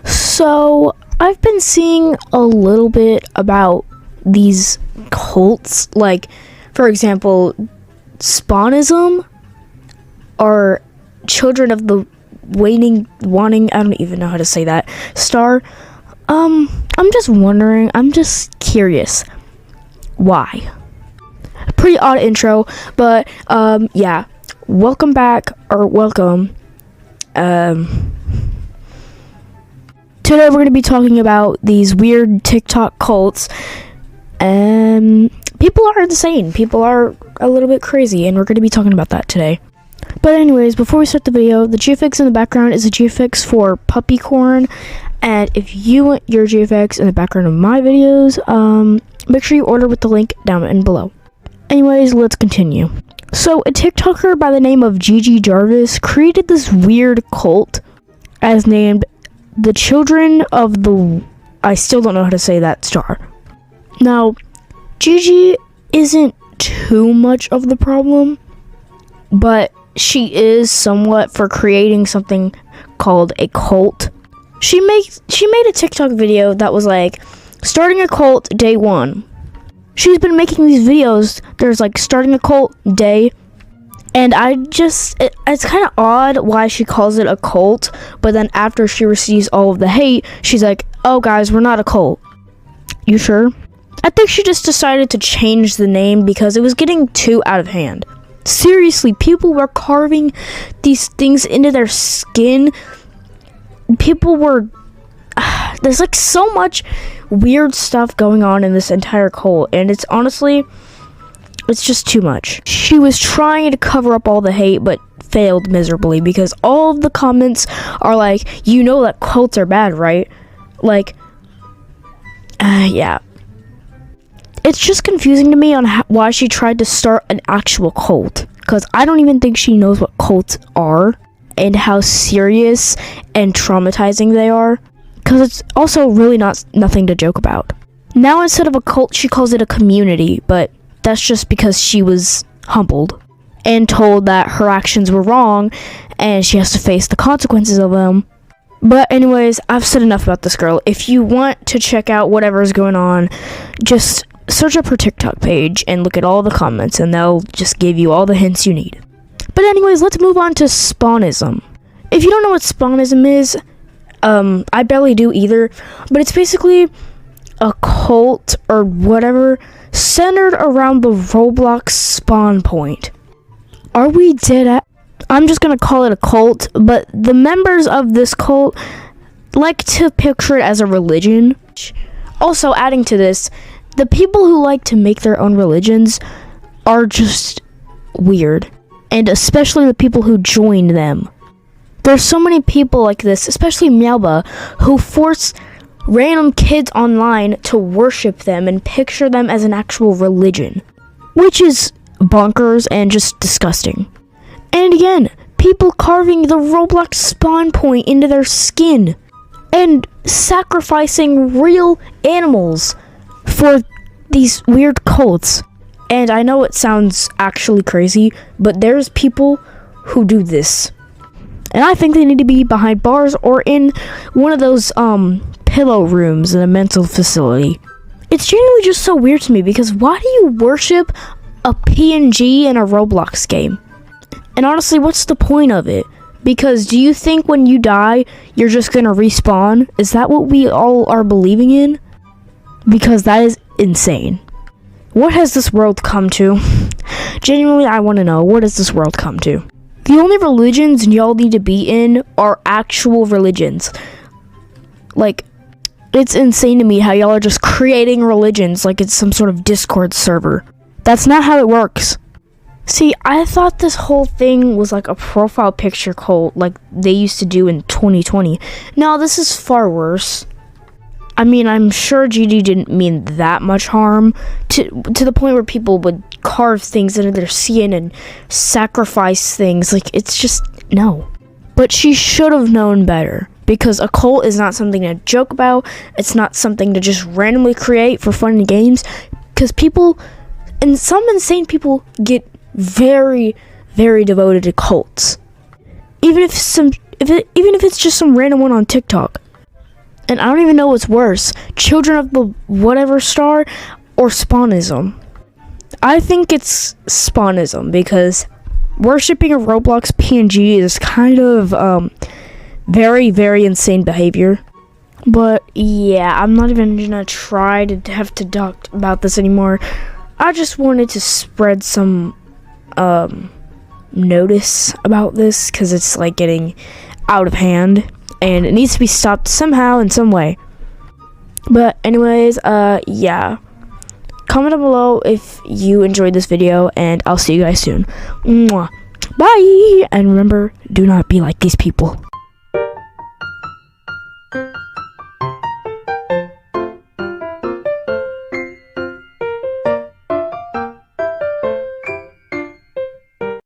So, I've been seeing a little bit about these cults, like, for example, Spawnism, or Children of the Wanting, I don't even know how to say that, star. I'm just wondering, I'm just curious, why? Pretty odd intro, but, yeah, welcome back, or welcome. Today we're going to be talking about these weird TikTok cults, and people are insane. People are a little bit crazy, and we're going to be talking about that today. But anyways, before we start the video, the GFX in the background is a GFX for puppy corn, and if you want your GFX in the background of my videos, make sure you order with the link down and below. Anyways, let's continue. So, a TikToker by the name of Gigi Jarvis created this weird cult as named the Children of the... I still don't know how to say that star. Now, Gigi isn't too much of the problem, but she is somewhat for creating something called a cult. She made a TikTok video that was like, starting a cult day 1. She's been making these videos, there's like starting a cult day, and it's kind of odd why she calls it a cult, but then after she receives all of the hate, she's like, oh guys, we're not a cult. You sure? I think she just decided to change the name because it was getting too out of hand. Seriously, people were carving these things into their skin. People were... there's like so much weird stuff going on in this entire cult, and it's honestly, it's just too much. She was trying to cover up all the hate, but failed miserably because all of the comments are like, you know that cults are bad, right? Like, yeah. It's just confusing to me on why she tried to start an actual cult, because I don't even think she knows what cults are and how serious and traumatizing they are, because it's also really nothing to joke about. Now instead of a cult, she calls it a community, but that's just because she was humbled and told that her actions were wrong and she has to face the consequences of them. But anyways, I've said enough about this girl. If you want to check out whatever is going on, just search up her TikTok page and look at all the comments, and they'll just give you all the hints you need. But anyways, let's move on to Spawnism. If you don't know what Spawnism is, I barely do either, but it's basically a cult or whatever centered around the Roblox spawn point. Are we dead at... I'm just gonna call it a cult, but the members of this cult like to picture it as a religion. Also, adding to this, the people who like to make their own religions are just weird, and especially the people who join them. There's so many people like this, especially Meowba, who force random kids online to worship them and picture them as an actual religion, which is bonkers and just disgusting. And again, people carving the Roblox spawn point into their skin and sacrificing real animals for these weird cults. And I know it sounds actually crazy, but there's people who do this. And I think they need to be behind bars or in one of those pillow rooms in a mental facility. It's genuinely just so weird to me, because why do you worship a PNG in a Roblox game? And honestly, what's the point of it? Because do you think when you die, you're just gonna respawn? Is that what we all are believing in? Because that is insane. What has this world come to? Genuinely, I want to know, what has this world come to? The only religions y'all need to be in are actual religions. Like, it's insane to me how y'all are just creating religions like it's some sort of Discord server. That's not how it works. See, I thought this whole thing was like a profile picture cult like they used to do in 2020. No, this is far worse. I mean, I'm sure Gigi didn't mean that much harm to the point where people would carve things into their skin and sacrifice things. Like, it's just, no. But she should have known better, because a cult is not something to joke about. It's not something to just randomly create for fun and games, because people, and some insane people, get very, very devoted to cults. Even if it's just some random one on TikTok. And I don't even know what's worse, Children of the whatever star or Spawnism. I think it's Spawnism because worshipping a Roblox PNG is kind of very, very insane behavior. But yeah, I'm not even gonna try to have to talk about this anymore. I just wanted to spread some notice about this because it's like getting out of hand and it needs to be stopped somehow in some way. But anyways, yeah, comment down below if you enjoyed this video, and I'll see you guys soon. Mwah. Bye, and remember, do not be like these people.